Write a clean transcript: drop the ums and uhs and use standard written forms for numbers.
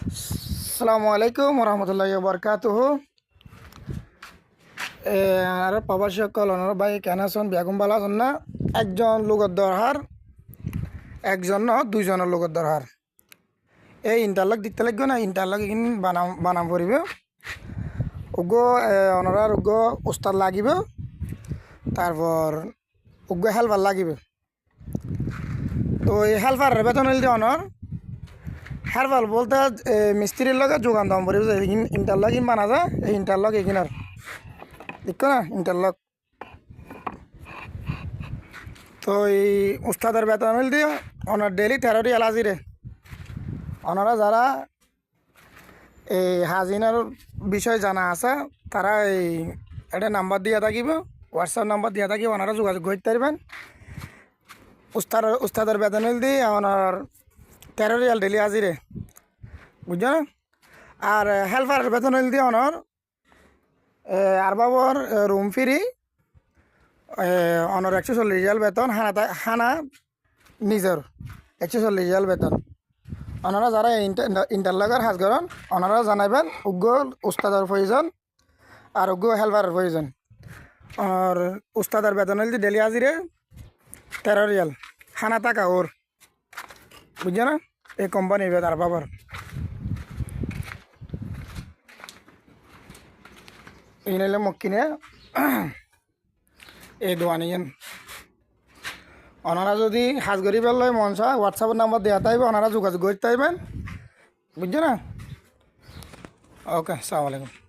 আসসালামু আলাইকুম রহমতুল্লাহি বরকাতুহ। আর প্রবাসী সকল অনার ভাই কেন আছেন? বেগম ভালো আছেন না? একজন লোকের দরকার, একজন ন দুইজনের লোকের দরকার। এই ইন্টারলক দিতে লাগবে না, ইন্টারলক এখানে বানাম পড়িবে। ওগো অনারার ওগো উস্তাদ লাগিবে, তারপর ওগো হেল্পার লাগিবে। তো এই হেল্পারের বেতন হইল অনর হেল্পার বলতে মিস্ত্রির লগে যোগান দাম পড়িবে। ইন্টারলক ইন বানা যায়, এই ইন্টারলক এখানের দেখো না ইন্টারলক। তো এই উস্তাদের বেতন হইল দিয়ে ওনার ডেলি 13 রিয়াল হাজিরে। ওনারা যারা এই হাজিনার বিষয় জানা আছে তারা এই একটা নাম্বার দিয়ে থাকিব, হোয়াটসঅ্যাপ নাম্বার দিয়ে থাকিব, ওনারা যোগাযোগ করতে পারবেন। উস্তাদের বেতন হইল দিয়ে ওনার 13 রিয়াল ডেলি হাজিরে, বুঝছো না? আর হেল্পারের বেতন হইল দিয়ে ওনার আরবাবর রুম ফ্রি অনর 140 রিয়াল বেতন, হানা নিজের 140 রিয়াল বেতন। ওনারা যারা ইন্টারলকের হাজ করেন ওনারা জানাবেন উগ্র উস্তাদের প্রয়োজন আর উগ্র হেল্পারের প্রয়োজন। আর উস্তাদের বেতন হইল ডেলি হাজিরে 13 রিয়াল, হানা টাকা ওর, বুঝছো না? এই কোম্পানির বেতার বাবার এই নাইলে মক্কিনে এই দোয়ানিয়েন। ওনারা যদি হাজ করি পেলে মন চায় হোয়াটসঅ্যাপের নাম্বার দেওয়া থাকবে, ওনারা যোগাযোগ করতে পারবেন, বুঝছো না? ওকে, আসসালামু আলাইকুম।